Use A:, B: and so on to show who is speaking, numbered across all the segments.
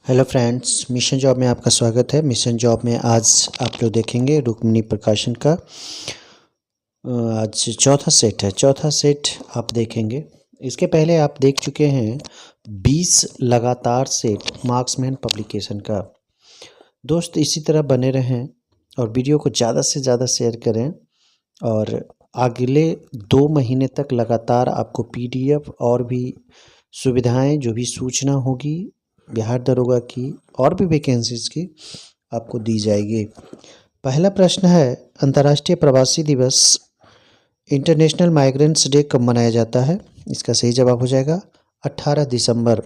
A: Hello friends, mission job में आपका स्वागत है। मिशन जॉब में आज आप लोग देखेंगे रुक्मिणी प्रकाशन का आज चौथा सेट है। चौथा सेट आप देखेंगे। इसके पहले आप देख चुके हैं 20 लगातार सेट मार्क्समैन पब्लिकेशन का। दोस्त इसी तरह बने रहें और वीडियो को ज़्यादा से ज़्यादा शेयर करें और अगले 2 महीने तक लगातार आपको पीडीएफ और भी सुविधाएं जो भी सूचना होगी बिहार दरोगा की और भी वैकेंसीज की आपको दी जाएगी। पहला प्रश्न है, अंतर्राष्ट्रीय प्रवासी दिवस इंटरनेशनल माइग्रेंट्स डे कब मनाया जाता है? इसका सही जवाब हो जाएगा 18 दिसंबर।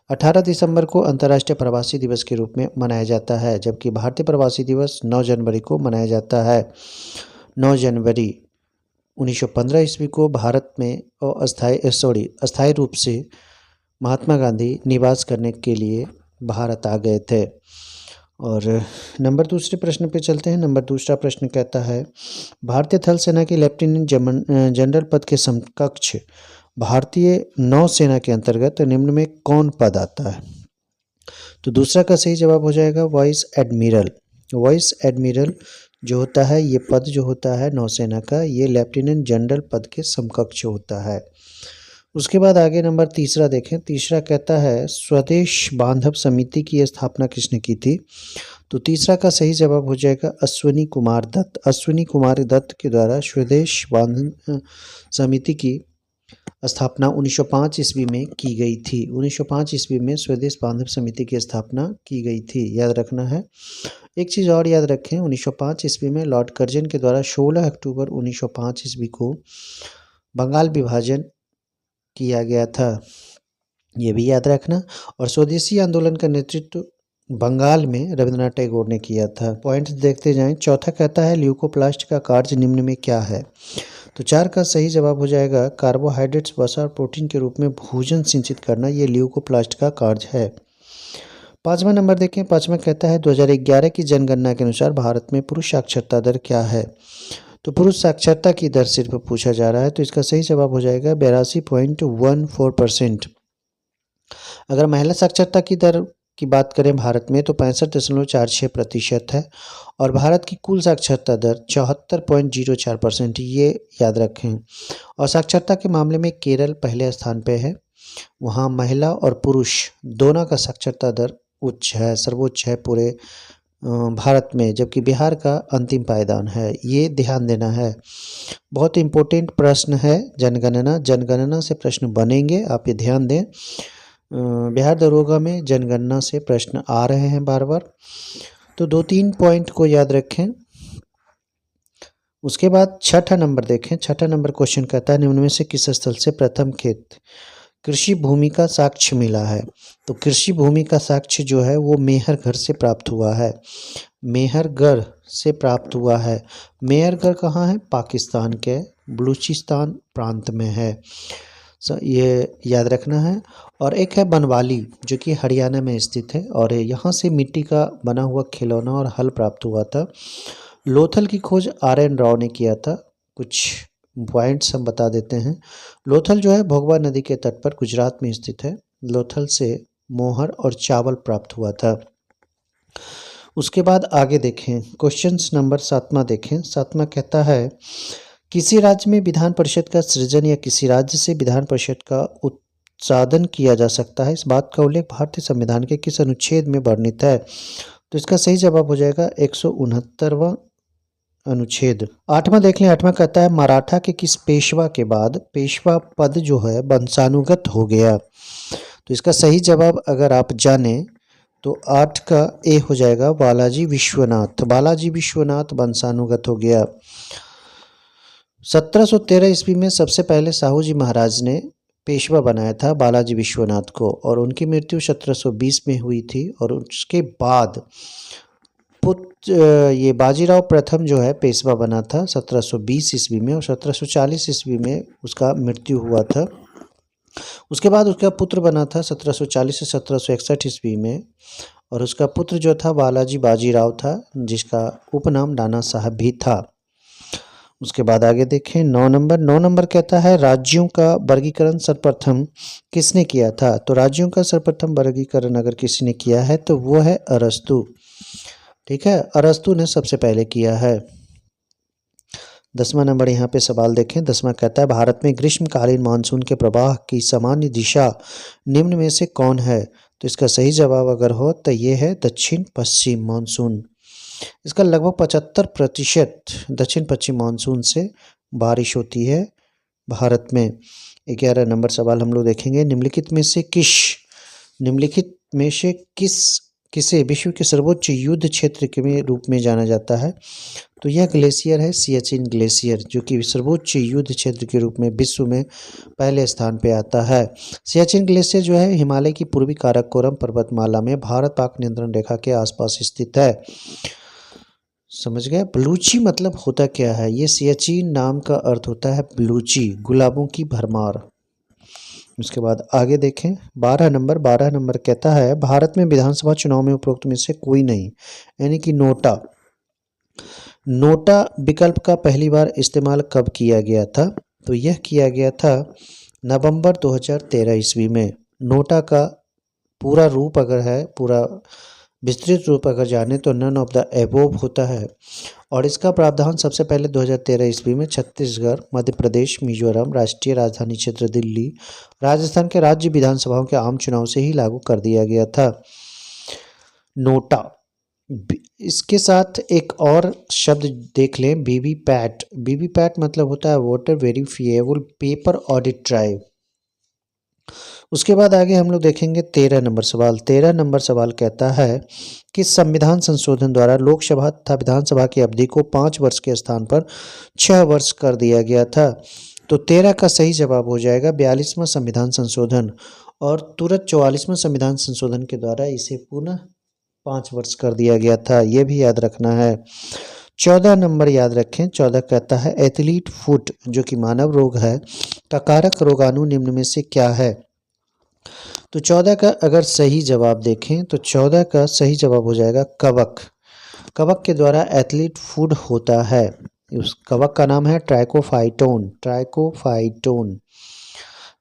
A: 18 दिसंबर को अंतर्राष्ट्रीय प्रवासी दिवस के रूप में मनाया जाता है, जबकि भारतीय प्रवासी दिवस 9 जनवरी को मनाया जाता है। 9 जनवरी 1915 ईस्वी को भारत में अस्थायी रूप से महात्मा गांधी निवास करने के लिए भारत आ गए थे। और नंबर दूसरे प्रश्न पे चलते हैं। नंबर दूसरा प्रश्न कहता है, भारतीय थल सेना के लेफ्टिनेंट जनरल पद के समकक्ष भारतीय नौसेना के अंतर्गत निम्न में कौन पद आता है? तो दूसरा का सही जवाब हो जाएगा वाइस एडमिरल। वाइस एडमिरल जो होता है, ये पद जो होता है नौसेना का, ये लेफ्टिनेंट जनरल पद के समकक्ष होता है। उसके बाद आगे नंबर तीसरा देखें। तीसरा कहता है, स्वदेश बांधव समिति की स्थापना किसने की थी? तो तीसरा का सही जवाब हो जाएगा अश्विनी कुमार दत्त। अश्विनी कुमार दत्त के द्वारा स्वदेश बांधव समिति की स्थापना 1905 ईस्वी में की गई थी। 1905 ईस्वी में स्वदेश बांधव समिति की स्थापना की गई थी, याद रखना है। एक चीज़ और याद रखें, 1905 ईस्वी में लॉर्ड कर्जन के द्वारा 16 अक्टूबर 1905 ईस्वी को बंगाल विभाजन किया गया था, ये भी याद रखना। और स्वदेशी आंदोलन का नेतृत्व बंगाल में रविंद्रनाथ टैगोर ने किया था। पॉइंट्स देखते जाएं। चौथा कहता है, ल्यूकोप्लास्ट का कार्य निम्न में क्या है? तो 4 का सही जवाब हो जाएगा कार्बोहाइड्रेट्स, वसा और प्रोटीन के रूप में भोजन सिंचित करना, ये ल्यूकोप्लास्ट का कार्य है। 5वां नंबर देखें। 5वां कहता है, 2011 की जनगणना के अनुसार भारत में पुरुष साक्षरता दर क्या है? तो पुरुष साक्षरता की दर सिर्फ पूछा जा रहा है, तो इसका सही जवाब हो जाएगा 82.14%। अगर महिला साक्षरता की दर की बात करें भारत में तो 65.46% है और भारत की कुल साक्षरता दर 74.04%, ये याद रखें। और साक्षरता के मामले में केरल पहले स्थान पे है, वहाँ महिला और पुरुष दोनों का साक्षरता दर उच्च है, सर्वोच्च है पूरे भारत में, जबकि बिहार का अंतिम पायदान है, ये ध्यान देना है। बहुत इम्पोर्टेंट प्रश्न है जनगणना। जनगणना से प्रश्न बनेंगे, आप ये ध्यान दें। बिहार दरोगा में जनगणना से प्रश्न आ रहे हैं बार बार, तो 2-3 पॉइंट को याद रखें। उसके बाद 6ठा नंबर देखें। 6ठा नंबर क्वेश्चन कहता है, निम्न में से किस स्थल से प्रथम खेत कृषि भूमि का साक्ष्य मिला है? तो कृषि भूमि का साक्ष्य जो है वो मेहरगढ़ से प्राप्त हुआ है। मेहरगढ़ से प्राप्त हुआ है। मेहरगढ़ कहाँ है? पाकिस्तान के बलूचिस्तान प्रांत में है, ये याद रखना है। और एक है बनवाली जो कि हरियाणा में स्थित है और यहाँ से मिट्टी का बना हुआ खिलौना और हल प्राप्त हुआ था। लोथल की खोज RN राव ने किया था। कुछ पॉइंट्स हम बता देते हैं। लोथल जो है भोगवा नदी के तट पर गुजरात में स्थित है। लोथल से मोहर और चावल प्राप्त हुआ था। उसके बाद आगे देखें, क्वेश्चंस नंबर 7वां देखें। 7वां कहता है, किसी राज्य में विधान परिषद का सृजन या किसी राज्य से विधान परिषद का उत्सादन किया जा सकता है, इस बात का उल्लेख भारतीय संविधान के किस अनुच्छेद में वर्णित है? तो इसका सही जवाब हो जाएगा 169वां अनुच्छेद। 8वां देख लें। 8वां कहता है, मराठा के किस पेशवा के बाद पेशवा पद जो है वंशानुगत हो गया? तो इसका सही जवाब अगर आप जाने तो 8 का ए हो जाएगा बालाजी विश्वनाथ। बालाजी विश्वनाथ वंशानुगत हो गया। 1713 ईस्वी में सबसे पहले साहू जी महाराज ने पेशवा बनाया था बालाजी विश्वनाथ को और उनकी मृत्यु 1720 में हुई थी। और उसके बाद ये बाजीराव प्रथम जो है पेशवा बना था 1720 ईस्वी में और 1740 ईस्वी में उसका मृत्यु हुआ था। उसके बाद उसका पुत्र बना था 1740 से 1761 ईस्वी में और उसका पुत्र जो था बालाजी बाजीराव था, जिसका उपनाम नाना साहब भी था। उसके बाद आगे देखें 9 नंबर कहता है राज्यों का वर्गीकरण सर्वप्रथम किसने किया था। तो राज्यों का सर्वप्रथम वर्गीकरण अगर किसी ने किया है तो वो है अरस्तु। ठीक है, अरस्तु ने सबसे पहले किया है। 10वां नंबर यहाँ पे सवाल देखें। 10वां कहता है भारत में ग्रीष्मकालीन मानसून के प्रवाह की सामान्य दिशा निम्न में से कौन है। तो इसका सही जवाब अगर हो तो ये है दक्षिण पश्चिम मानसून। इसका लगभग 75% दक्षिण पश्चिम मानसून से बारिश होती है भारत में। 11 नंबर सवाल हम लोग देखेंगे। निम्नलिखित में से किसे विश्व के सर्वोच्च युद्ध क्षेत्र के रूप में जाना जाता है। तो यह ग्लेशियर है सियाचिन ग्लेशियर, जो कि सर्वोच्च युद्ध क्षेत्र के रूप में विश्व में पहले स्थान पे आता है। सियाचिन ग्लेशियर जो है हिमालय की पूर्वी काराकोरम पर्वतमाला में भारत पाक नियंत्रण रेखा के आसपास स्थित है। समझ गए। बलूची मतलब होता क्या है। ये सियाचिन नाम का अर्थ होता है बलूची, गुलाबों की भरमार। उसके बाद आगे देखें 12 नंबर कहता है भारत में विधानसभा चुनाव में उपरोक्त में से कोई नहीं, यानी कि नोटा विकल्प का पहली बार इस्तेमाल कब किया गया था। तो यह किया गया था नवंबर 2013 ईस्वी में। नोटा का पूरा रूप अगर है, पूरा विस्तृत रूप अगर जाने तो नन ऑफ द एबोव होता है। और इसका प्रावधान सबसे पहले 2013 ईस्वी में छत्तीसगढ़, मध्य प्रदेश, मिजोरम, राष्ट्रीय राजधानी क्षेत्र दिल्ली, राजस्थान के राज्य विधानसभाओं के आम चुनाव से ही लागू कर दिया गया था नोटा। इसके साथ एक और शब्द देख लें, वीवीपैट। वीवीपैट मतलब होता है voter verifiable paper audit drive. उसके बाद आगे हम लोग देखेंगे 13 नंबर सवाल। 13 नंबर सवाल कहता है कि संविधान संशोधन द्वारा लोकसभा तथा विधानसभा की अवधि को 5 वर्ष के स्थान पर 6 वर्ष कर दिया गया था। तो 13 का सही जवाब हो जाएगा 42वां संविधान संशोधन, और तुरंत 44वां संविधान संशोधन के द्वारा इसे पुनः 5 वर्ष कर दिया गया था। ये भी याद रखना है। 14 नंबर याद रखें। 14 कहता है एथलीट फुट जो कि मानव रोग है का कारक रोगाणु निम्न में से क्या है। तो 14 का अगर सही जवाब देखें तो 14 का सही जवाब हो जाएगा कवक। कवक के द्वारा एथलीट फूड होता है। उस कवक का नाम है ट्राइकोफाइटोन।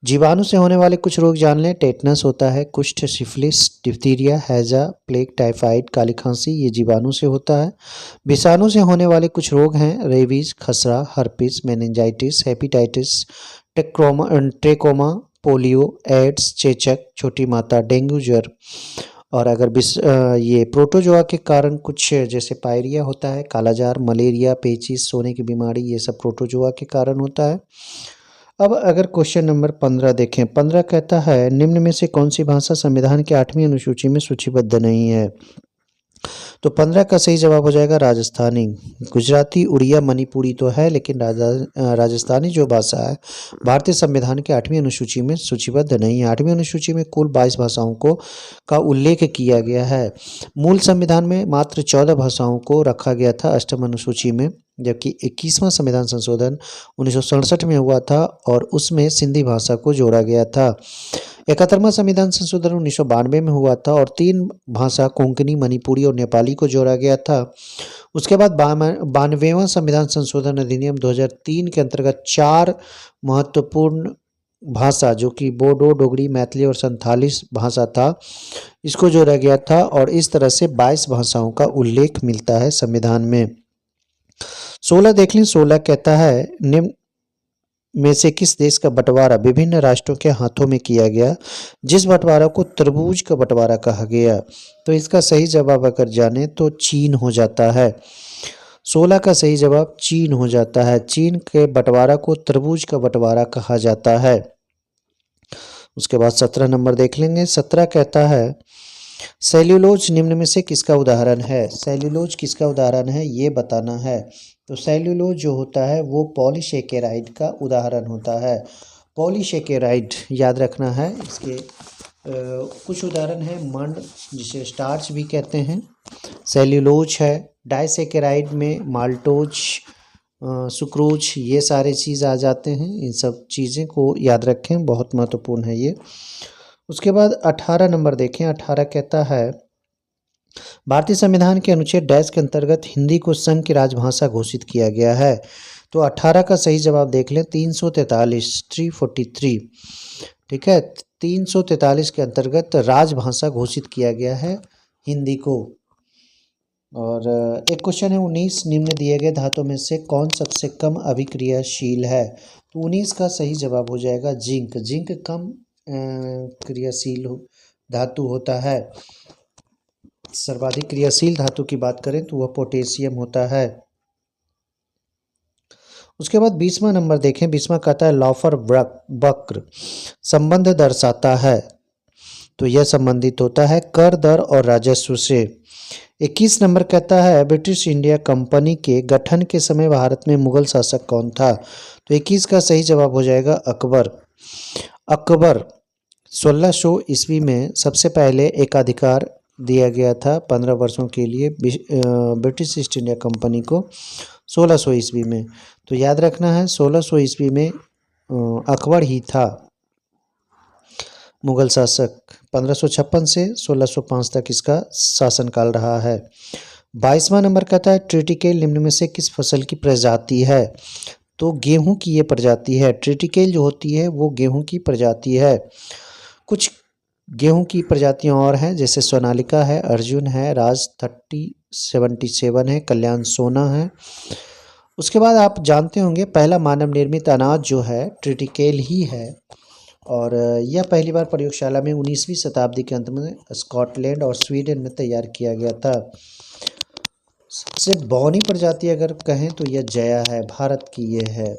A: जीवाणु से होने वाले कुछ रोग जान लें। टेटनस होता है, कुष्ठ, सिफिलिस, डिप्थीरिया, हैजा, प्लेग, टाइफाइड, काली खांसी, ये जीवाणु से होता है। विषाणु से होने वाले कुछ रोग हैं रेबीज, खसरा, herpes, meningitis, hepatitis, trachoma, polio, AIDS, चेचक, छोटी माता, डेंगू ज्वर। और अगर ये प्रोटोजोआ के कारण कुछ जैसे पायरिया होता है, कालाजार, मलेरिया, पेचिस, सोने की बीमारी, ये सब प्रोटोजोआ के कारण होता है। अब अगर क्वेश्चन नंबर 15 देखें। 15 कहता है निम्न में से कौन सी भाषा संविधान की 8वीं अनुसूची में सूचीबद्ध नहीं है। तो 15 का सही जवाब हो जाएगा राजस्थानी। गुजराती, उड़िया, मणिपुरी तो है, लेकिन राजस्थानी जो भाषा है भारतीय संविधान के 8वीं अनुसूची में सूचीबद्ध नहीं है। 8वीं अनुसूची में कुल 22 भाषाओं का उल्लेख किया गया है। मूल संविधान में मात्र 14 भाषाओं को रखा गया था 8वीं अनुसूची में, जबकि 21वां संविधान संशोधन 1967 में हुआ था और उसमें सिंधी भाषा को जोड़ा गया था। 71वां संविधान संशोधन 1992 में हुआ था और 3 भाषा कोंकणी, मणिपुरी और नेपाली को जोड़ा गया था। उसके बाद 92वां संविधान संशोधन अधिनियम 2003 के अंतर्गत 4 महत्वपूर्ण भाषा जो कि बोडो, डोगरी, मैथिली और संथाली भाषा था, इसको जोड़ा गया था और इस तरह से 22 भाषाओं का उल्लेख मिलता है संविधान में। 16 देख लें। 16 कहता है निम्न में से किस देश का बंटवारा विभिन्न राष्ट्रों के हाथों में किया गया, जिस बंटवारा को तरबूज का बंटवारा कहा गया। तो इसका सही जवाब अगर जाने तो चीन हो जाता है। 16 का सही जवाब चीन हो जाता है। चीन के बंटवारा को तरबूज का बंटवारा कहा जाता है। उसके बाद 17 नंबर देख लेंगे। 17 कहता है सेल्यूलोज निम्न में से किसका उदाहरण है। सेल्यूलोज किसका उदाहरण है ये बताना है। तो सेल्यूलोज जो होता है वो पॉलीसेकेराइड का उदाहरण होता है। पॉलीसेकेराइड याद रखना है। इसके कुछ उदाहरण है मंड, जिसे स्टार्च भी कहते हैं, सेल्यूलोज है। डाइसेकेराइड में माल्टोज, सुक्रोज, ये सारे चीज़ आ जाते हैं। इन सब चीज़ें को याद रखें, बहुत महत्वपूर्ण है ये। उसके बाद 18 नंबर देखें। 18 कहता है भारतीय संविधान के अनुच्छेद डैश के अंतर्गत हिंदी को संघ की राजभाषा घोषित किया गया है। तो 18 का सही जवाब देख लें, 343, 343। ठीक है, 343 के अंतर्गत राजभाषा घोषित किया गया है हिंदी को। और एक क्वेश्चन है, 19 निम्न दिए गए धातुओं में से कौन सबसे कम अभिक्रियाशील है? तो 19 का सही जवाब हो जाएगा जिंक। जिंक कम क्रियाशील धातु होता है। सर्वाधिक क्रियाशील धातु की बात करें तो वह पोटेशियम होता है। उसके बाद 20वां नंबर देखें, 20वां कहता है लॉफर वक्र संबंध दर्शाता है, तो यह संबंधित होता है कर, दर और राजस्व से। 21 नंबर कहता है ब्रिटिश इंडिया कंपनी के गठन के समय भारत में मुगल शासक कौन था? तो 21 का सही जवाब हो जाएगा अकबर। अकबर 1600 ईस्वी में सबसे पहले एकाधिकार दिया गया था 15 वर्षों के लिए ब्रिटिश ईस्ट इंडिया कंपनी को 1600 ईस्वी में। तो याद रखना है 1600 ईस्वी में अकबर ही था मुगल शासक। 1556 से 1605 तक इसका शासनकाल रहा है। 22वां नंबर कहता है ट्रिटिकेल निम्न में से किस फसल की प्रजाति है? तो गेहूं की ये प्रजाति है। ट्रिटिकेल जो होती है वो गेहूं की प्रजाति है। कुछ गेहूं की प्रजातियां और हैं, जैसे सोनालिका है, अर्जुन है, राज 3077 है, कल्याण सोना है। उसके बाद आप जानते होंगे पहला मानव निर्मित अनाज जो है ट्रिटिकेल ही है, और यह पहली बार प्रयोगशाला में 19वीं शताब्दी के अंत में स्कॉटलैंड और स्वीडन में तैयार किया गया था। सबसे बौनी प्रजाति अगर कहें तो यह जया है, भारत की ये है।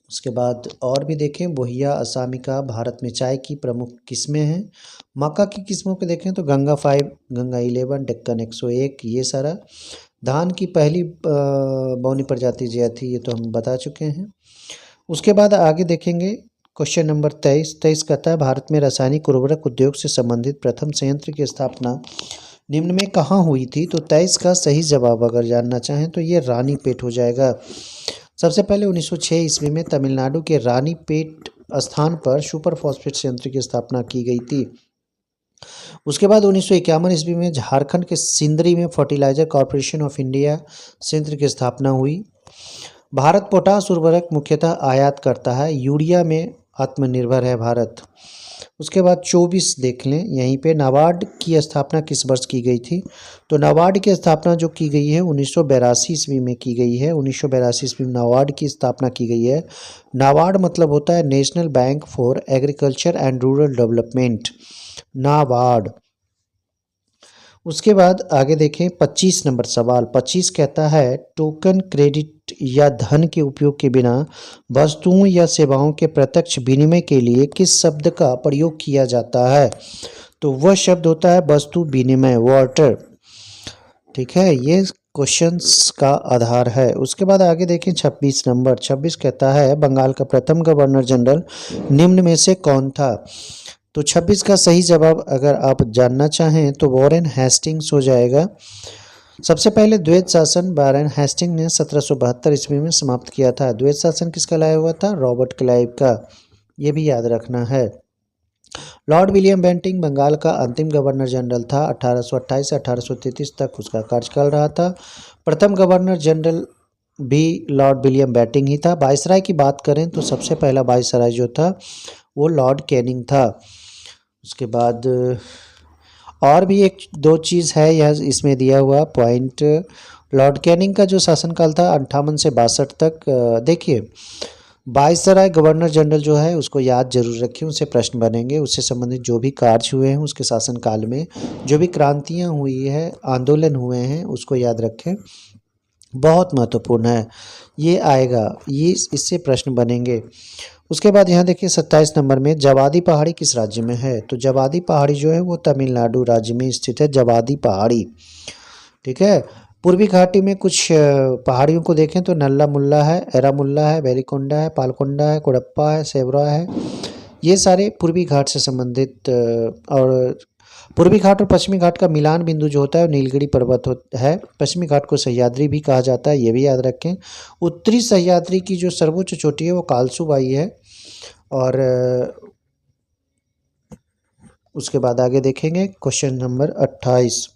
A: उसके बाद और भी देखें, बोहिया, असामिका भारत में चाय की प्रमुख किस्में हैं। मक्का की किस्मों पे देखें तो गंगा 5, गंगा 11, डेक्कन 101, ये सारा। धान की पहली बौनी प्रजाति जया थी, ये तो हम बता चुके हैं। उसके बाद आगे देखेंगे क्वेश्चन नंबर 23 कहता है भारत में रासायनिक उर्वरक उद्योग से संबंधित प्रथम संयंत्र की स्थापना निम्न में कहाँ हुई थी? तो 23 का सही जवाब अगर जानना चाहें तो ये रानीपेट हो जाएगा। सबसे पहले 1906 ईस्वी में तमिलनाडु के रानीपेट स्थान पर सुपर फॉस्फेट संयंत्र की स्थापना की गई थी। उसके बाद 1951 ईस्वी में झारखंड के सिंदरी में फर्टिलाइजर कॉरपोरेशन ऑफ इंडिया संयंत्र की स्थापना हुई। भारत पोटास उर्वरक मुख्यतः आयात करता है, यूरिया में आत्मनिर्भर है भारत। उसके बाद 24 देख लें, यहीं पे नाबार्ड की स्थापना किस वर्ष की गई थी? तो नाबार्ड की स्थापना जो की गई है 1982 ईस्वी में की गई है। 1982 ईस्वी में नाबार्ड की स्थापना की गई है। नाबार्ड मतलब होता है national bank for agriculture and rural development, NABARD. उसके बाद आगे देखें 25 नंबर सवाल। 25 कहता है टोकन क्रेडिट या धन के उपयोग के बिना वस्तुओं या सेवाओं के प्रत्यक्ष विनिमय के लिए किस शब्द का प्रयोग किया जाता है? तो वह शब्द होता है वस्तु विनिमय, वार्टर। ठीक है, ये क्वेश्चंस का आधार है। उसके बाद आगे देखें 26 नंबर। 26 कहता है बंगाल का प्रथम गवर्नर जनरल निम्न में से कौन था? तो 26 का सही जवाब अगर आप जानना चाहें तो वॉरेन हेस्टिंग्स हो जाएगा। सबसे पहले द्वैत शासन वॉरेन हेस्टिंग ने 1772 ईस्वी में समाप्त किया था। द्वैत शासन किसका लाया हुआ था? रॉबर्ट क्लाइव का, ये भी याद रखना है। लॉर्ड विलियम बेंटिंग बंगाल का अंतिम गवर्नर जनरल था। 1828 से 1833 तक उसका कार्यकाल रहा था। प्रथम गवर्नर जनरल भी लॉर्ड विलियम बेंटिंग ही था। वायसराय की बात करें तो सबसे पहला वायसराय जो था वो लॉर्ड कैनिंग था। उसके बाद और भी एक दो चीज़ है यह इसमें दिया हुआ पॉइंट। लॉर्ड कैनिंग का जो शासनकाल था 58 से 62 तक। देखिए वायसराय गवर्नर जनरल जो है उसको याद जरूर रखिए, उससे प्रश्न बनेंगे। उससे संबंधित जो भी कार्य हुए हैं उसके शासनकाल में, जो भी क्रांतियाँ हुई है, आंदोलन हुए हैं, उसको याद रखें, बहुत महत्वपूर्ण है। ये आएगा, ये इससे प्रश्न बनेंगे। उसके बाद यहाँ देखिए 27 नंबर में जवादी पहाड़ी किस राज्य में है? तो जवादी पहाड़ी जो है वो तमिलनाडु राज्य में स्थित है, जवादी पहाड़ी। ठीक है, पूर्वी घाटी में कुछ पहाड़ियों को देखें तो नल्ला मुल्ला है, एरामुल्ला है, वेलिकोंडा है, पालकोंडा है, कोडप्पा है, सेवरा है। ये सारे पूर्वी घाट से संबंधित और पूर्वी घाट और पश्चिमी घाट का मिलान बिंदु जो होता है नीलगिरी पर्वत है। पश्चिमी घाट को सह्याद्री भी कहा जाता है, ये भी याद रखें। उत्तरी सह्याद्री की जो सर्वोच्च चोटी है वो कालसूबाई है। और उसके बाद आगे देखेंगे क्वेश्चन नंबर 28।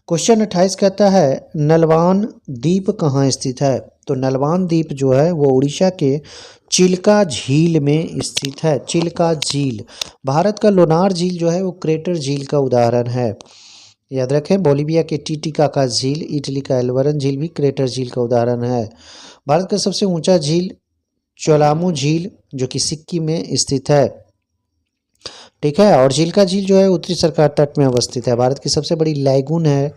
A: क्वेश्चन 28 कहता है नलवान द्वीप कहाँ स्थित है? तो नलवान द्वीप जो है वो उड़ीसा के चिल्का झील में स्थित है। चिल्का झील, भारत का लोनार झील जो है वो क्रेटर झील का उदाहरण है। याद रखें, बोलिविया के टिटिकाका झील, इटली का एल्वरन झील भी क्रेटर झील का उदाहरण है। भारत का सबसे ऊंचा झील चोलामू झील जो कि सिक्किम में स्थित है। ठीक है, और चिल्का झील जो है उत्तरी सरकार तट में अवस्थित है। भारत की सबसे बड़ी लैगून है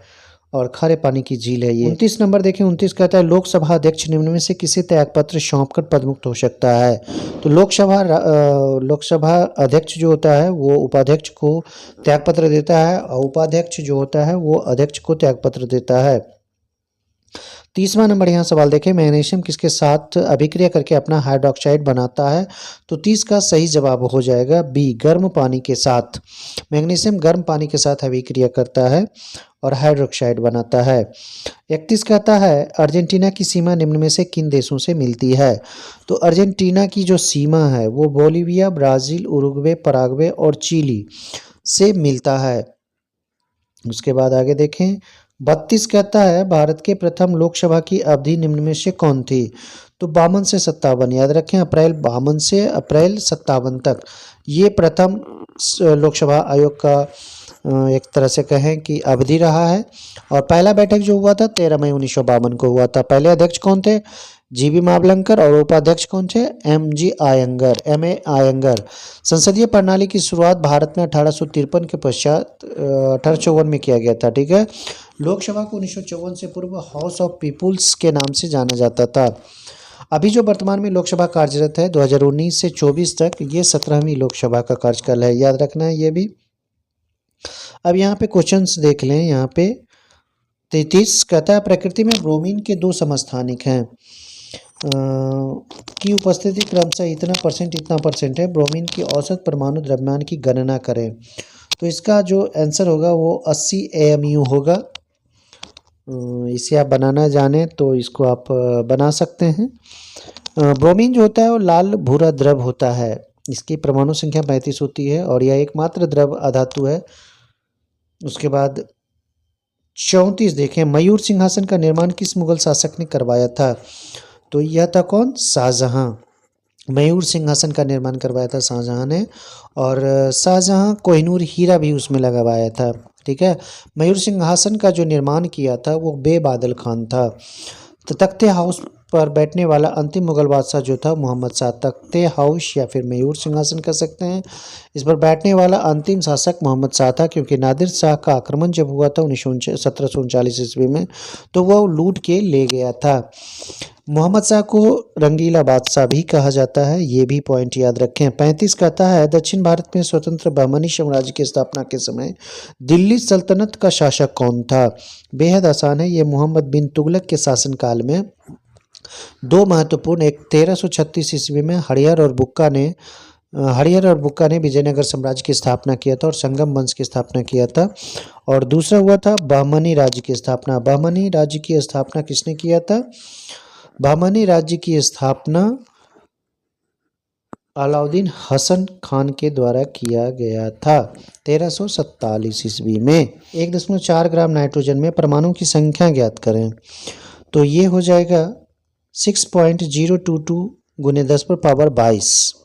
A: और खारे पानी की झील है ये। 29 नंबर देखें, 29 कहता है लोकसभा अध्यक्ष निम्न में से किसे त्यागपत्र सौंपकर पदमुक्त हो सकता है। तो लोकसभा अध्यक्ष जो होता है वो उपाध्यक्ष को त्यागपत्र देता है और उपाध्यक्ष जो होता है वो अध्यक्ष को त्यागपत्र देता है। 30वां नंबर यहाँ सवाल देखें, मैग्नीशियम किसके साथ अभिक्रिया करके अपना हाइड्रोक्साइड बनाता है। तो 30 का सही जवाब हो जाएगा बी, गर्म पानी के साथ। मैग्नीशियम गर्म पानी के साथ अभिक्रिया करता है और हाइड्रोक्साइड बनाता है। 31 कहता है अर्जेंटीना की सीमा निम्न में से किन देशों से मिलती है। तो अर्जेंटीना की जो सीमा है वो बोलिविया, ब्राज़ील, उरुग्वे, पराग्वे और चिली से मिलता है। उसके बाद आगे देखें, 32 कहता है भारत के प्रथम लोकसभा की अवधि निम्न में से कौन थी। तो 52 से 57, याद रखें अप्रैल 52 से अप्रैल 57 तक ये प्रथम लोकसभा आयोग का एक तरह से कहें कि अवधि रहा है। और पहला बैठक जो हुआ था 13 मई 1952 को हुआ था। पहले अध्यक्ष कौन थे, जीबी मावलंकर, और उपाध्यक्ष कौन थे, एम ए आयंगर। संसदीय प्रणाली की शुरुआत भारत में 1853 के पश्चात 1854 में किया गया था। ठीक है, लोकसभा को 1954 से पूर्व हाउस ऑफ पीपुल्स के नाम से जाना जाता था। अभी जो वर्तमान में लोकसभा कार्यरत है 2019 से 24 तक, ये 17वीं लोकसभा का कार्यकाल है, याद रखना है ये भी। अब यहाँ पे क्वेश्चंस देख लें। यहाँ पे 33 कहता है प्रकृति में ब्रोमीन के 2 समस्थानिक हैं की उपस्थिति क्रमशः इतना परसेंट है। ब्रोमीन की औसत परमाणु द्रव्यमान की गणना करें। तो इसका जो आंसर होगा वो 80 AMU होगा। इसे आप बनाना जाने तो इसको आप बना सकते हैं। ब्रोमीन जो होता है वो लाल भूरा द्रव होता है। इसकी परमाणु संख्या 35 होती है और यह एकमात्र द्रव अधातु है। उसके बाद 34 देखें, मयूर सिंहासन का निर्माण किस मुगल शासक ने करवाया था। तो यह था कौन, शाहजहां। मयूर सिंहासन का निर्माण करवाया था शाहजहां ने, और शाहजहां कोहिनूर हीरा भी उसमें लगवाया था। ठीक है, मयूर सिंहासन का जो निर्माण किया था वो बेबादल खान था। तो तख्ते हाउस पर बैठने वाला अंतिम मुगल बादशाह जो था मोहम्मद शाह, तख्ते हाउस या फिर मयूर सिंहासन कह सकते हैं। इस पर बैठने वाला अंतिम शासक मोहम्मद शाह था, क्योंकि नादिर शाह का आक्रमण जब हुआ था 1739 ईस्वी में तो वह लूट के ले गया था। मोहम्मद शाह को रंगीला बादशाह भी कहा जाता है, ये भी पॉइंट याद रखें। 35 कहता है दक्षिण भारत में स्वतंत्र बहमनी साम्राज्य की स्थापना के समय दिल्ली सल्तनत का शासक कौन था। बेहद आसान है, ये मोहम्मद बिन तुगलक के शासनकाल में 2 महत्वपूर्ण, एक 1336 ईस्वी में हरिहर और बुक्का ने विजयनगर साम्राज्य की स्थापना किया था और संगम वंश की स्थापना किया था। और दूसरा हुआ था बहमनी राज्य की स्थापना। बहमनी राज्य की स्थापना किसने किया था, बहमनी राज्य की स्थापना अलाउद्दीन हसन खान के द्वारा किया गया था 1347 ईस्वी में। 1.4 ग्राम नाइट्रोजन में परमाणु की संख्या ज्ञात करें। तो ये हो जाएगा 6.022 × 10⁻22।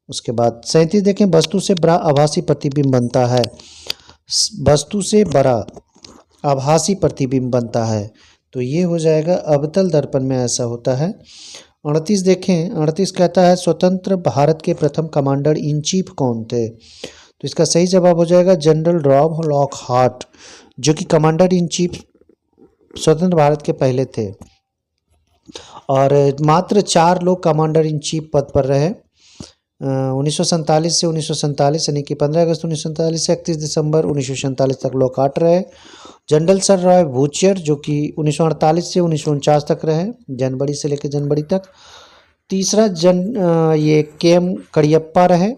A: उसके बाद 37 देखें, वस्तु से बड़ा आभासी प्रतिबिंब बनता है। वस्तु से बड़ा आभासी प्रतिबिंब बनता है, तो ये हो जाएगा अवतल दर्पण में ऐसा होता है। 38 देखें, 38 कहता है स्वतंत्र भारत के प्रथम कमांडर इन चीफ कौन थे। तो इसका सही जवाब हो जाएगा जनरल रॉब लॉकहार्ट, जो कि कमांडर इन चीफ स्वतंत्र भारत के पहले थे। और मात्र 4 लोग कमांडर इन चीफ पद पर रहे 1947 से 1947, यानी कि 15 अगस्त 1947 से 31 दिसंबर 1947 तक लॉकहार्ट रहे। जनरल सर रॉय वूचर जो कि 1948 से 1949 तक रहे, जनवरी से लेकर जनवरी तक। तीसरा ये KM करियप्पा रहे,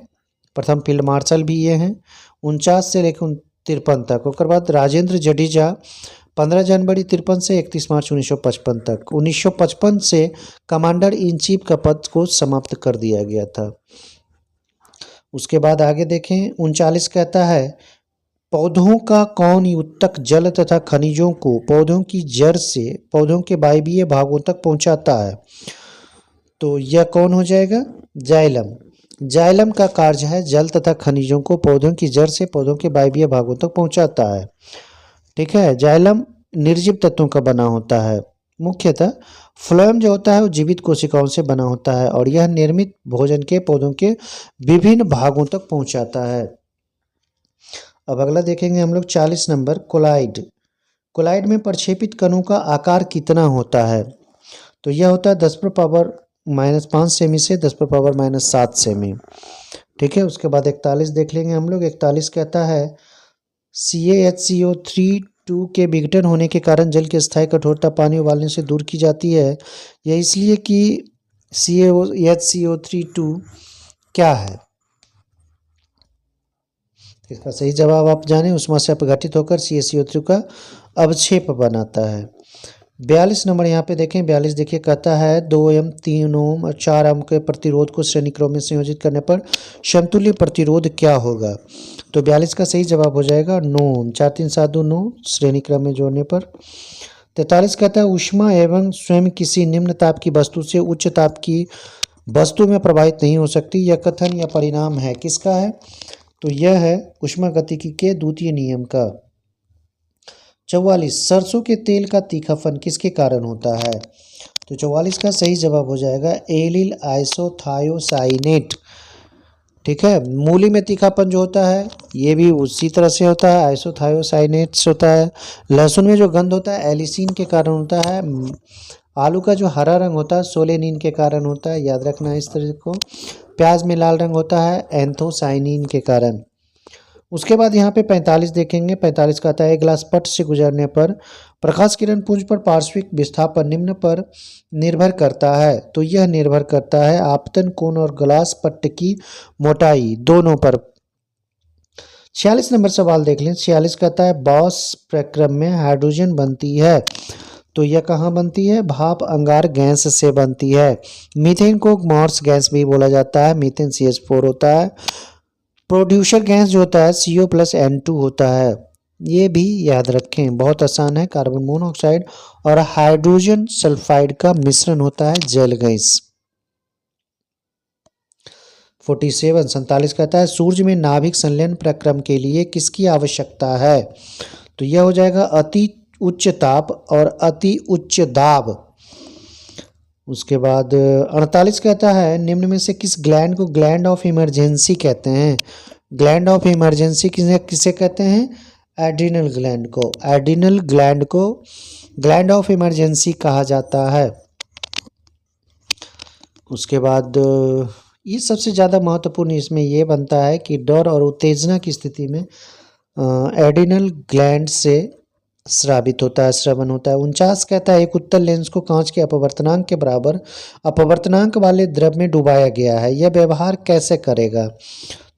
A: प्रथम फील्ड मार्शल भी ये हैं, 49 से लेकर 53 तक। उसके बाद राजेंद्र जडेजा 15 जनवरी 53 से 31 मार्च 1955 तक। 1955 से कमांडर इन चीफ का पद को समाप्त कर दिया गया था। उसके बाद आगे देखें, 39 कहता है पौधों का कौन ऊतक जल तथा खनिजों को पौधों की जड़ से पौधों के वायवीय भागों तक पहुंचाता है? तो यह कौन हो जाएगा? जाइलम। जाइलम का कार्य है जल तथा खनिजों को पौधों की जड़ से पौधों के वायवीय भागों तक पहुंचाता है। ठीक है। जाइलम निर्जीव तत्वों का बना होता है। मुख्यतः फ्लोएम जो होता है वो जीवित कोशिकाओं से बना होता है और यह निर्मित भोजन के पौधों के विभिन्न भागों तक पहुंचाता है। अब अगला देखेंगे हम लोग 40 नंबर, कोलाइड। कोलाइड में प्रक्षेपित कणों का आकार कितना होता है? तो यह होता है 10⁻⁻5 सेमी से 10⁻⁻7 सेमी। ठीक है। उसके बाद 41 देख लेंगे हम लोग। 41 कहता है CaHCO3 के विघटन होने के कारण जल की स्थायी कठोरता पानी उबालने से दूर की जाती है। यह इसलिए कि CaHCO3 क्या है? इसका सही जवाब आप जानें। उष्मा से अपघटित होकर CaCO3 का अवक्षेप बनाता है। 42 नंबर यहाँ पे देखें। 42 देखिए कहता है 2 ओम 3 ओम और 4 ओम के प्रतिरोध को श्रेणी क्रम में संयोजित करने पर समतुल्य प्रतिरोध क्या होगा? तो 42 का सही जवाब हो जाएगा 9 ओम। 4 3 7 2 9 श्रेणी क्रम में जोड़ने पर। 43 कहता है ऊष्मा एवं स्वयं किसी निम्न ताप की वस्तु से उच्च ताप की वस्तु में प्रभावित नहीं हो सकती। यह कथन या परिणाम है किसका है? तो यह है ऊष्मागतिकी के द्वितीय नियम का। 44 सरसों के तेल का तीखापन किसके कारण होता है? तो 44 का सही जवाब हो जाएगा एलिल आइसोथायोसाइनेट। ठीक है। मूली में तीखापन जो होता है ये भी उसी तरह से होता है, आइसोथायोसाइनेट्स होता है। लहसुन में जो गंध होता है एलिसिन के कारण होता है। आलू का जो हरा रंग होता है सोलेनिन के कारण होता है, याद रखना है इस तरह को। प्याज में लाल रंग होता है एंथोसाइनिन के कारण। उसके बाद यहाँ पे 45 देखेंगे। 45 का आता है एक गिलास पट से गुजरने पर प्रकाश किरण पुंज पर पार्श्विक विस्थापन निम्न पर निर्भर करता है। तो यह निर्भर करता है आपतन कोण और ग्लास पट्ट की मोटाई दोनों पर। 46 नंबर सवाल देख लें। 46 कहता है बॉस प्रक्रम में हाइड्रोजन बनती है। तो यह कहाँ बनती है? भाप अंगार गैस से बनती है। मीथेन को मॉर्स गैस भी बोला जाता है। मीथेन CH4 होता है। प्रोड्यूसर गैस जो होता है CO+N2 होता है। ये भी याद रखें, बहुत आसान है। कार्बन मोनोऑक्साइड और हाइड्रोजन सल्फाइड का मिश्रण होता है जल गैस। 47 कहता है सूर्य में नाभिक संलयन प्रक्रम के लिए किसकी आवश्यकता है? तो यह हो जाएगा अति उच्च ताप और अति उच्च दाब। उसके बाद 48 कहता है निम्न में से किस ग्लैंड को ग्लैंड ऑफ इमरजेंसी कहते हैं? ग्लैंड ऑफ इमरजेंसी किसे कहते हैं? एड्रिनल ग्लैंड को। एड्रिनल ग्लैंड को ग्लैंड ऑफ इमरजेंसी कहा जाता है। उसके बाद ये सबसे ज़्यादा महत्वपूर्ण इसमें ये बनता है कि डर और उत्तेजना की स्थिति में एड्रिनल ग्लैंड से स्रावित होता है, श्रवण होता है। 49 कहता है एक उत्तल लेंस को कांच के अपवर्तनांक के बराबर अपवर्तनांक वाले द्रव में डुबाया गया है। यह व्यवहार कैसे करेगा?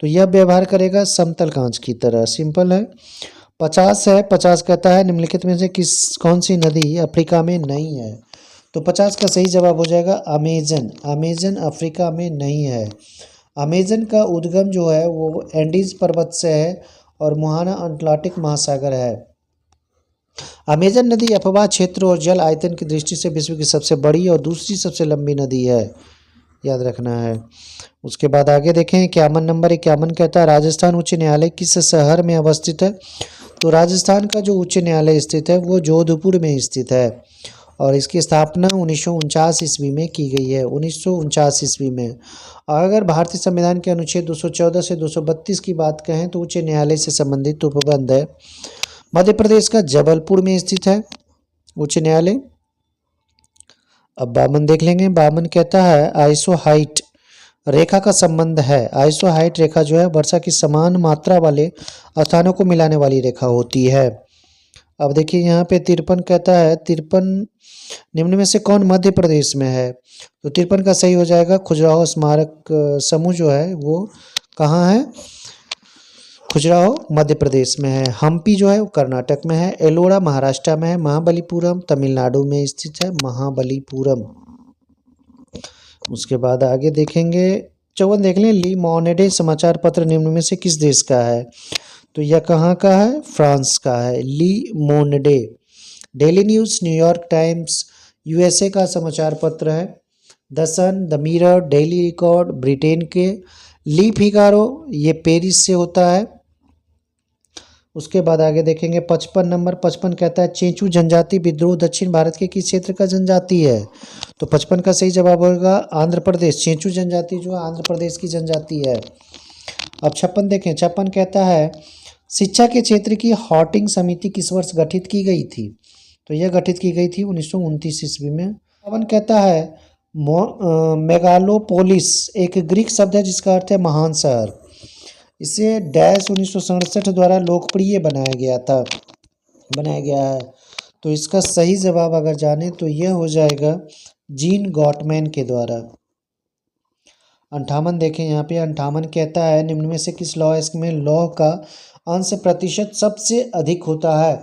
A: तो यह व्यवहार करेगा समतल कांच की तरह, सिंपल है। 50 है। 50 कहता है निम्नलिखित में से कौन सी नदी अफ्रीका में नहीं है? तो 50 का सही जवाब हो जाएगा अमेजन। अमेजन अफ्रीका में नहीं है। अमेजन का उद्गम जो है वो एंडीज पर्वत से है और मुहाना अटलांटिक महासागर है। अमेजन नदी अफवाह क्षेत्र और जल आयतन की दृष्टि से विश्व की सबसे बड़ी और दूसरी सबसे लंबी नदी है, याद रखना है। उसके बाद आगे देखें 51 नंबर। 51 कहता है राजस्थान उच्च न्यायालय किस शहर में अवस्थित है? तो राजस्थान का जो उच्च न्यायालय स्थित है वो जोधपुर में स्थित है और इसकी स्थापना 1949 ईस्वी में की गई है। 1949 ईस्वी में। और अगर भारतीय संविधान के अनुच्छेद 214 से 232 की बात कहें तो उच्च न्यायालय से संबंधित उपबंध है। मध्य प्रदेश का जबलपुर में स्थित है उच्च न्यायालय। अब 52 देख लेंगे। 52 कहता है आइसोहाइट रेखा का संबंध है। आइसोहाइट रेखा जो है वर्षा की समान मात्रा वाले स्थानों को मिलाने वाली रेखा होती है। अब देखिए यहाँ पे 53 कहता है 53 निम्न में से कौन मध्य प्रदेश में है? तो 53 का सही हो जाएगा खजुराहो स्मारक समूह जो है वो कहाँ है? खजुराहो मध्य प्रदेश में है। हम्पी जो है वो कर्नाटक में है। एलोरा महाराष्ट्र में है। महाबलीपुरम तमिलनाडु में स्थित है। महाबलीपुरम। उसके बाद आगे देखेंगे 54 देख लें ली मॉनेडे समाचार पत्र निम्न में से किस देश का है? तो यह कहाँ का है? फ्रांस का है। Le Monde, Daily News, New York Times USA का समाचार पत्र है। The Sun, The Mirror, Daily Record Britain के। ली फिगारो ये पेरिस से होता है। उसके बाद आगे देखेंगे 55 नंबर। 55 कहता है चेंचू जनजाति विद्रोह दक्षिण भारत के किस क्षेत्र का जनजाति है? तो 55 का सही जवाब होगा आंध्र प्रदेश। चेंचू जनजाति जो है आंध्र प्रदेश की जनजाति है। अब 56 देखें। 56 कहता है शिक्षा के क्षेत्र की हॉटिंग समिति किस वर्ष गठित की गई थी? तो यह गठित की गई थी 1929 ईस्वी में। 52 कहता है मेगालोपोलिस एक ग्रीक शब्द है जिसका अर्थ है महान शहर। इसे डैश 1967 द्वारा लोकप्रिय बनाया गया है। तो इसका सही जवाब अगर जाने तो यह हो जाएगा जीन गॉटमैन के द्वारा। 58 देखें यहाँ पे। 58 कहता है निम्न में से किस लौह अयस्क में लौह का अंश प्रतिशत सबसे अधिक होता है?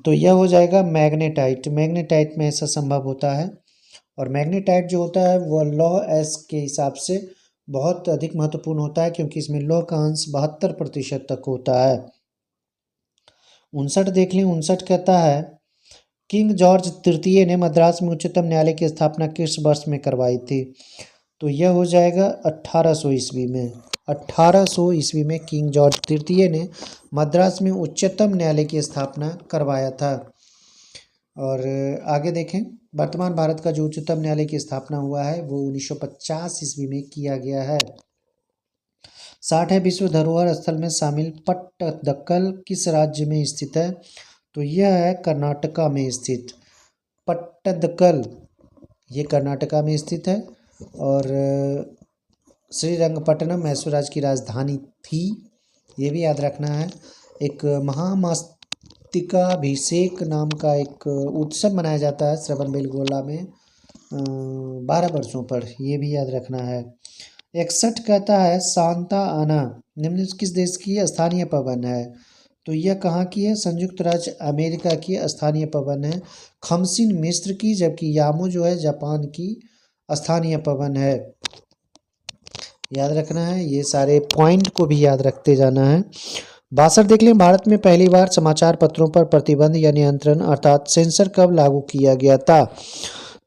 A: तो यह हो जाएगा मैग्नेटाइट। मैग्नेटाइट में ऐसा संभव होता है और मैग्नेटाइट जो होता है वह लौह अयस्क के हिसाब से बहुत अधिक महत्वपूर्ण होता है क्योंकि इसमें लौह का अंश 72% तक होता है। 59 देख लें। 59 कहता है किंग जॉर्ज तृतीय ने मद्रास में उच्चतम न्यायालय की स्थापना किस वर्ष में करवाई थी? तो यह हो जाएगा 1800 ईस्वी में। 1800 ईस्वी में किंग जॉर्ज तृतीय ने मद्रास में उच्चतम न्यायालय की स्थापना करवाया था। और आगे देखें वर्तमान भारत का जो उच्चतम न्यायालय की स्थापना हुआ है वो 1950 ईस्वी में किया गया है। 60 है विश्व धरोहर स्थल में शामिल पट्टदकल किस राज्य में स्थित है? तो यह है कर्नाटका में स्थित। पट्टदकल ये कर्नाटका में स्थित है और श्रीरंगपट्टनम मैसूर राज्य की राजधानी थी, ये भी याद रखना है। एक महामस्तकाभिषेक नाम का एक उत्सव मनाया जाता है श्रवणबेलगोला में 12 वर्षों पर, ये भी याद रखना है। 61 कहता है सांता आना निम्न किस देश की स्थानीय पवन है? तो यह कहाँ की है? संयुक्त राज्य अमेरिका की स्थानीय पवन है। खमसिन मिस्र की, जबकि यामो जो है जापान की स्थानीय पवन है। याद रखना है, ये सारे पॉइंट को भी याद रखते जाना है। 62 देख लें। भारत में पहली बार समाचार पत्रों पर प्रतिबंध या नियंत्रण अर्थात सेंसर कब लागू किया गया था?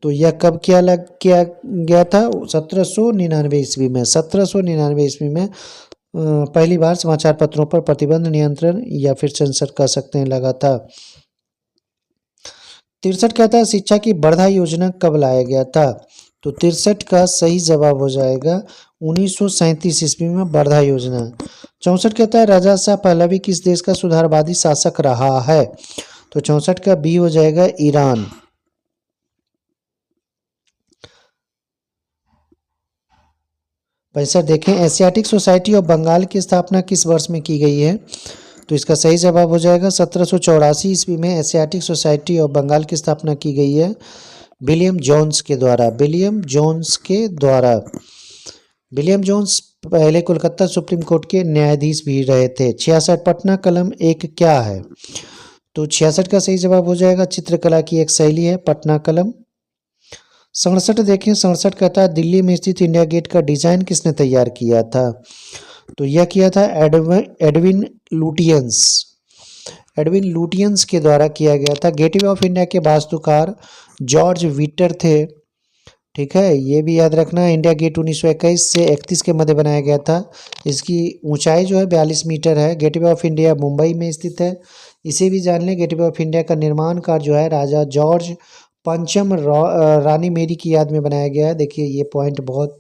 A: तो यह कब किया गया था? 1799 ईस्वी में। 1799 ईस्वी में पहली बार समाचार पत्रों पर प्रतिबंध, नियंत्रण या फिर सेंसर कह सकते हैं लगा था। 63 कहता है शिक्षा की वर्धा योजना कब लाया गया था? तो 63 का सही जवाब हो जाएगा 1937 ईस्वी में वर्धा योजना। 64 कहता है राजा शाह पहलवी किस देश का सुधारवादी शासक रहा है? तो 64 का बी हो जाएगा ईरान। 65 देखें एशियाटिक सोसाइटी ऑफ बंगाल की स्थापना किस वर्ष में की गई है? तो इसका सही जवाब हो जाएगा 1784 ईस्वी में एशियाटिक सोसाइटी ऑफ बंगाल की स्थापना की गई है विलियम जोन्स के द्वारा। विलियम जोन्स पहले कोलकाता सुप्रीम कोर्ट के न्यायाधीश भी रहे थे। 66 पटना कलम एक क्या है? तो 66 का सही जवाब हो जाएगा चित्रकला की एक शैली है पटना कलम। 67 देखें। 67 कहता है दिल्ली में स्थित इंडिया गेट का डिजाइन किसने तैयार किया था? तो यह किया था एडविन लुटियंस के द्वारा किया गया था। गेटवे ऑफ इंडिया के वास्तुकार जॉर्ज विटर थे। ठीक है, ये भी याद रखना। इंडिया गेट 1921 से 31 के मध्य बनाया गया था। इसकी ऊंचाई जो है 42 मीटर है। गेटवे ऑफ इंडिया मुंबई में स्थित है, इसे भी जान लें। गेटवे ऑफ इंडिया का निर्माण कार्य जो है राजा जॉर्ज पंचम रानी मेरी की याद में बनाया गया है। देखिए ये पॉइंट बहुत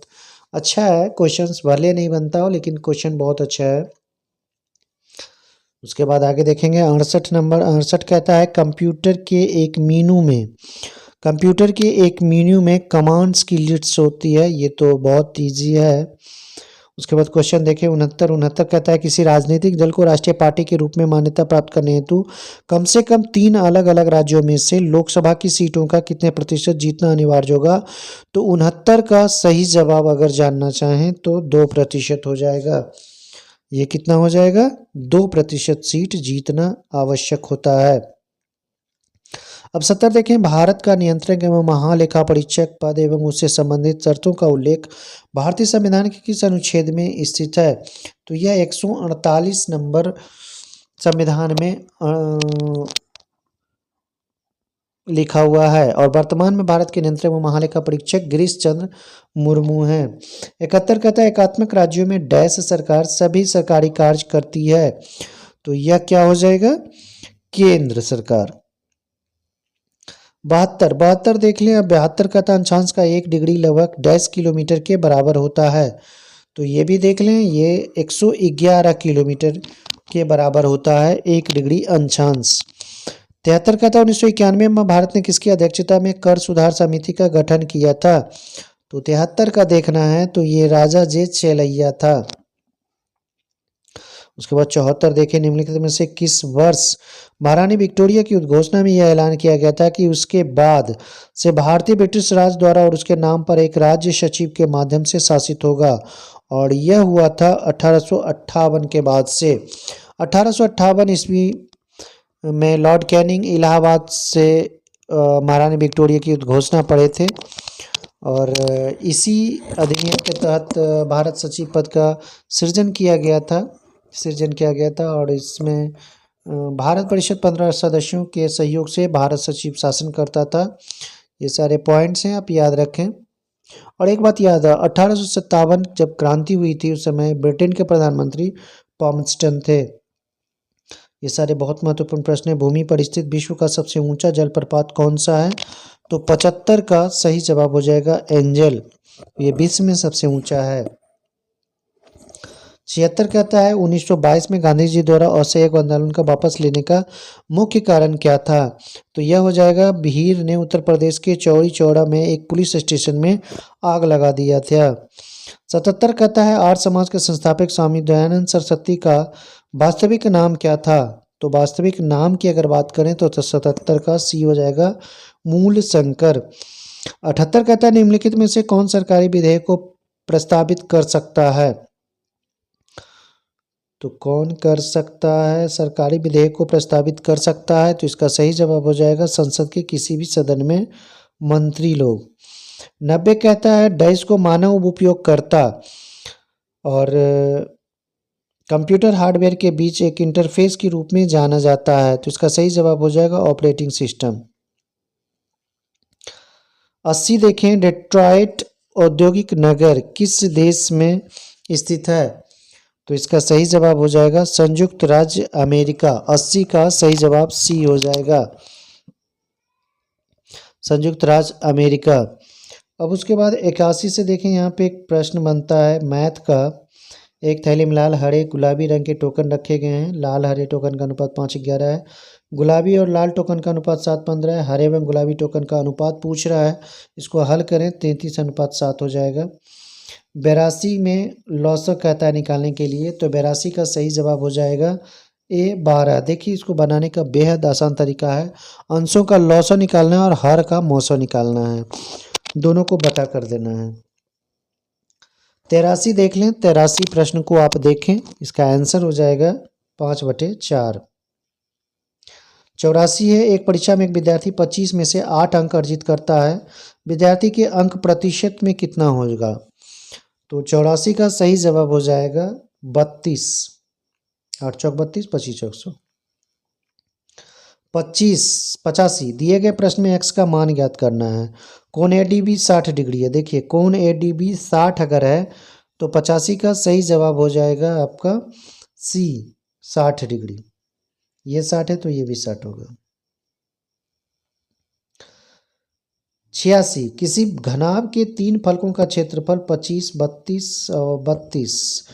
A: अच्छा है, क्वेश्चंस भले नहीं बनता हो लेकिन क्वेश्चन बहुत अच्छा है। उसके बाद आगे देखेंगे 68 नंबर। 68 कहता है कंप्यूटर के एक मेन्यू में कमांड्स की लिस्ट होती है। ये तो बहुत ईजी है। उसके बाद क्वेश्चन देखें 69 कहता है किसी राजनीतिक दल को राष्ट्रीय पार्टी के रूप में मान्यता प्राप्त करने हेतु कम से कम 3 अलग अलग राज्यों में से लोकसभा की सीटों का कितने प्रतिशत जीतना अनिवार्य होगा? तो 69 का सही जवाब अगर जानना चाहें तो 2% हो जाएगा। ये कितना हो जाएगा? 2% सीट जीतना आवश्यक होता है। अब 70 देखें, भारत का नियंत्रक एवं महालेखा परीक्षक पद एवं उससे संबंधित शर्तों का उल्लेख भारतीय संविधान के किस अनुच्छेद में स्थित है? तो यह 148 नंबर संविधान में लिखा हुआ है। और वर्तमान में भारत के नियंत्रक एवं महालेखा परीक्षक गिरीश चंद्र मुर्मू हैं। 71 कहता है एकात्मक राज्यों में डैश सरकार सभी सरकारी कार्य करती है। तो यह क्या हो जाएगा? केंद्र सरकार। 72 देख लें। अब 72 का अक्षांश का 1 डिग्री लगभग डैश किलोमीटर के बराबर होता है। तो ये भी देख लें, ये 111 किलोमीटर के बराबर होता है 1 डिग्री अंशांश। 73 का था 1991 में भारत ने किसकी अध्यक्षता में कर सुधार समिति का गठन किया था? तो 73 का देखना है तो ये राजा जे चेलैया था। उसके बाद 74 देखें, निम्नलिखित में से किस वर्ष महारानी विक्टोरिया की उद्घोषणा में यह ऐलान किया गया था कि उसके बाद से भारतीय ब्रिटिश राज द्वारा और उसके नाम पर एक राज्य सचिव के माध्यम से शासित होगा? और यह हुआ था 1858 के बाद से। 1858 ईस्वी में लॉर्ड कैनिंग इलाहाबाद से महारानी विक्टोरिया की उद्घोषणा पढ़े थे और इसी अधिनियम के तहत भारत सचिव पद का सृजन किया गया था और इसमें भारत परिषद 15 सदस्यों के सहयोग से भारत सचिव शासन करता था। ये सारे पॉइंट्स हैं, आप याद रखें। और एक बात याद है, 1857 जब क्रांति हुई थी उस समय ब्रिटेन के प्रधानमंत्री पॉम्सटन थे। ये सारे बहुत महत्वपूर्ण प्रश्न हैं। भूमि पर स्थित विश्व का सबसे ऊंचा जलप्रपात कौन सा है? तो 75 का सही जवाब हो जाएगा एंजल। ये विश्व में सबसे ऊंचा है। 76 कहता है 1922 में गांधी जी द्वारा असहयोग आंदोलन का वापस लेने का मुख्य कारण क्या था? तो यह हो जाएगा भीड़ ने उत्तर प्रदेश के चौरी चौरा में एक पुलिस स्टेशन में आग लगा दिया था। 77 कहता है आर्य समाज के संस्थापक स्वामी दयानंद सरस्वती का वास्तविक नाम क्या था? तो वास्तविक नाम की अगर बात करें तो 77 का सी हो जाएगा मूल शंकर। 78 कहता है निम्नलिखित में से कौन सरकारी विधेयक को प्रस्तावित कर सकता है? तो कौन कर सकता है सरकारी विधेयक को प्रस्तावित कर सकता है? तो इसका सही जवाब हो जाएगा संसद के किसी भी सदन में मंत्री लोग। 90 कहता है डैश को मानव उपयोगकर्ता और कंप्यूटर हार्डवेयर के बीच एक इंटरफेस के रूप में जाना जाता है। तो इसका सही जवाब हो जाएगा ऑपरेटिंग सिस्टम। 80 देखें डेट्रॉइट औद्योगिक नगर किस देश में स्थित है? तो इसका सही जवाब हो जाएगा संयुक्त राज्य अमेरिका। 80 का सही जवाब सी हो जाएगा संयुक्त राज्य अमेरिका। अब उसके बाद 81 से देखें, यहाँ पे एक प्रश्न बनता है मैथ का। एक थैली में लाल हरे गुलाबी रंग के टोकन रखे गए हैं। लाल हरे टोकन का अनुपात 5:11 है। गुलाबी और लाल टोकन का अनुपात 7:15 है। हरे एवं गुलाबी टोकन का अनुपात पूछ रहा है, इसको हल करें 33:7 हो जाएगा। 82 में लॉसक कहता है निकालने के लिए, तो 82 का सही जवाब हो जाएगा A12। देखिए इसको बनाने का बेहद आसान तरीका है। अंशों का लॉसक निकालना है और हर का मौसम निकालना है, दोनों को बटा कर देना है। 83 देख लें। 83 प्रश्न को आप देखें, इसका आंसर हो जाएगा 5/4। 84 है एक परीक्षा में एक विद्यार्थी 25 में से 8 अंक अर्जित करता है, विद्यार्थी के अंक प्रतिशत में कितना होगा? तो 84 का सही जवाब हो जाएगा 32। 8 चौक 32, 25 चौक 100। 85 दिए गए प्रश्न में x का मान ज्ञात करना है। कोण ADB 60 डिग्री है। देखिए कोण ADB 60 अगर है तो 85 का सही जवाब हो जाएगा आपका सी 60 डिग्री। ये 60 है तो ये भी 60 होगा। 86 किसी घनाभ के 3 फलकों का क्षेत्रफल 25, 32 और 32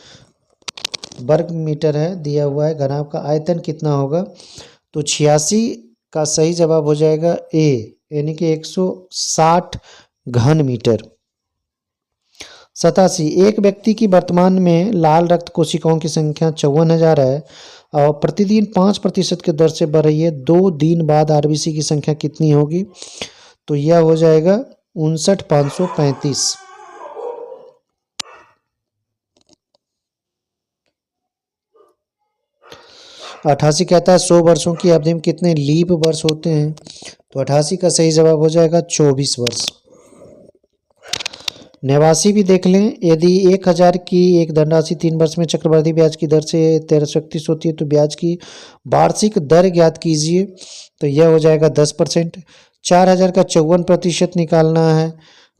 A: वर्ग मीटर है दिया हुआ है। घनाभ का आयतन कितना होगा? तो 86 का सही जवाब हो जाएगा ए, यानी कि 160 घन मीटर। 87 एक व्यक्ति की वर्तमान में लाल रक्त कोशिकाओं की संख्या 54,000 है और प्रतिदिन 5% के दर से बढ़ रही है। 2 दिन बाद RBC की संख्या कितनी होगी? तो यह हो जाएगा 59,535। 88 कहता है 100 वर्षों की अवधि में कितने लीप वर्ष होते हैं? तो 88 का सही जवाब हो जाएगा 24 वर्ष। 89 भी देख लें, यदि 1000 की एक धनराशि 3 वर्ष में चक्रवृद्धि ब्याज की दर से 1331 होती है तो ब्याज की वार्षिक दर ज्ञात कीजिए। तो यह हो जाएगा 10%। 4000 का 54% निकालना है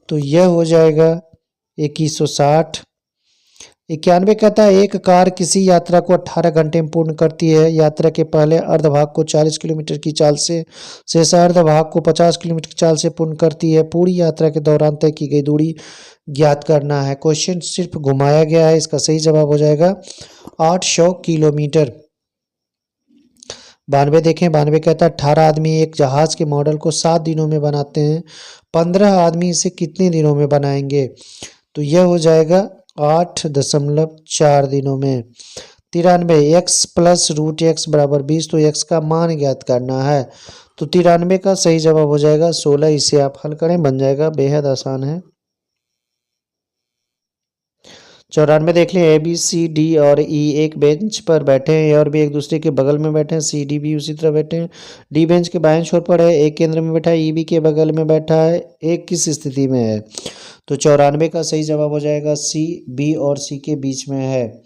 A: तो यह हो जाएगा 2160। 91 कहता है एक कार किसी यात्रा को 18 घंटे में पूर्ण करती है। यात्रा के पहले अर्धभाग को 40 किलोमीटर की चाल से, शेष अर्धभाग को 50 किलोमीटर की चाल से पूर्ण करती है। पूरी यात्रा के दौरान तय की गई दूरी ज्ञात करना है। क्वेश्चन सिर्फ घुमाया गया है, इसका सही जवाब हो जाएगा 800 किलोमीटर। 92 देखें, 92 कहता है 18 आदमी एक जहाज के मॉडल को 7 दिनों में बनाते हैं, 15 आदमी इसे कितने दिनों में बनाएंगे? तो यह हो जाएगा 8.4 दिनों में। 93 x प्लस रूट एक्स बराबर 20, तो x का मान ज्ञात करना है। तो 93 का सही जवाब हो जाएगा 16। इसे आप हल करें, बन जाएगा, बेहद आसान है। 94 देख लें, ए बी सी डी और ई एक बेंच पर बैठे हैं, और भी एक दूसरे के बगल में बैठे हैं। सी डी भी उसी तरह बैठे हैं। डी बेंच के बाएं छोर पर है, एक केंद्र में बैठा है, ई बी के बगल में बैठा है। एक किस स्थिति में है? तो 94 का सही जवाब हो जाएगा सी, बी और सी के बीच में है।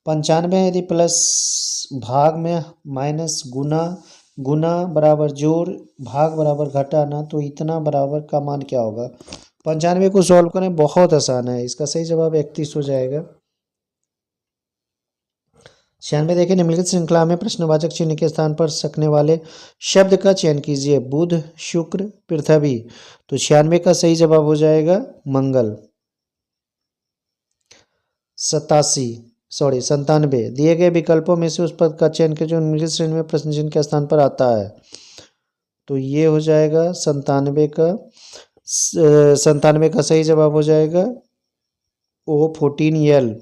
A: 95 यदि प्लस भाग में माइनस गुना बराबर जोड़ भाग बराबर घटाना, तो इतना बराबर का मान क्या होगा? 95 को सॉल्व करें, बहुत आसान है। इसका सही जवाब 31 हो जाएगा। 96 देखें, निम्नलिखित श्रृंखला में प्रश्नवाचक चिन्ह के स्थान पर सकने वाले शब्द का चयन कीजिए। बुध, शुक्र, पृथ्वी। तो 96 का सही जवाब हो जाएगा मंगल। 97 दिए गए विकल्पों में से उस पद का चयन कीजिए जो निम्नलिखित श्रेणी में प्रश्न चिन्ह के स्थान पर आता है। तो ये हो जाएगा 97 का सही जवाब हो जाएगा O14L।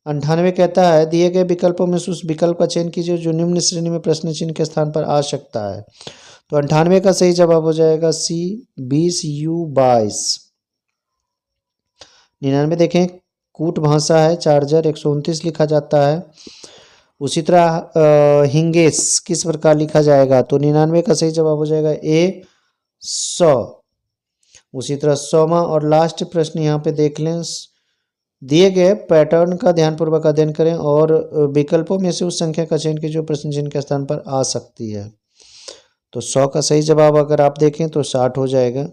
A: 98 कहता है दिए गए विकल्पों में से उस विकल्प का चयन कीजिए जो निम्न श्रेणी में प्रश्न चिन्ह के स्थान पर आ सकता है। तो 98 का सही जवाब हो जाएगा C, 20U22। 99 देखें, कूट भाषा है, चार्जर 129 लिखा जाता है। उसी तरह हिंगेस किस प्रकार लिखा जाएगा? तो 99 का सही जवाब हो जाएगा A, 100। उसी तरह 100वां और लास्ट प्रश्न यहाँ पे देख लें, दिए गए पैटर्न का ध्यानपूर्वक अध्ययन करें और विकल्पों में से उस संख्या का चयन कीजिए जो प्रश्न चिन्ह के स्थान पर आ सकती है। तो 100 का सही जवाब अगर आप देखें तो 60 हो जाएगा।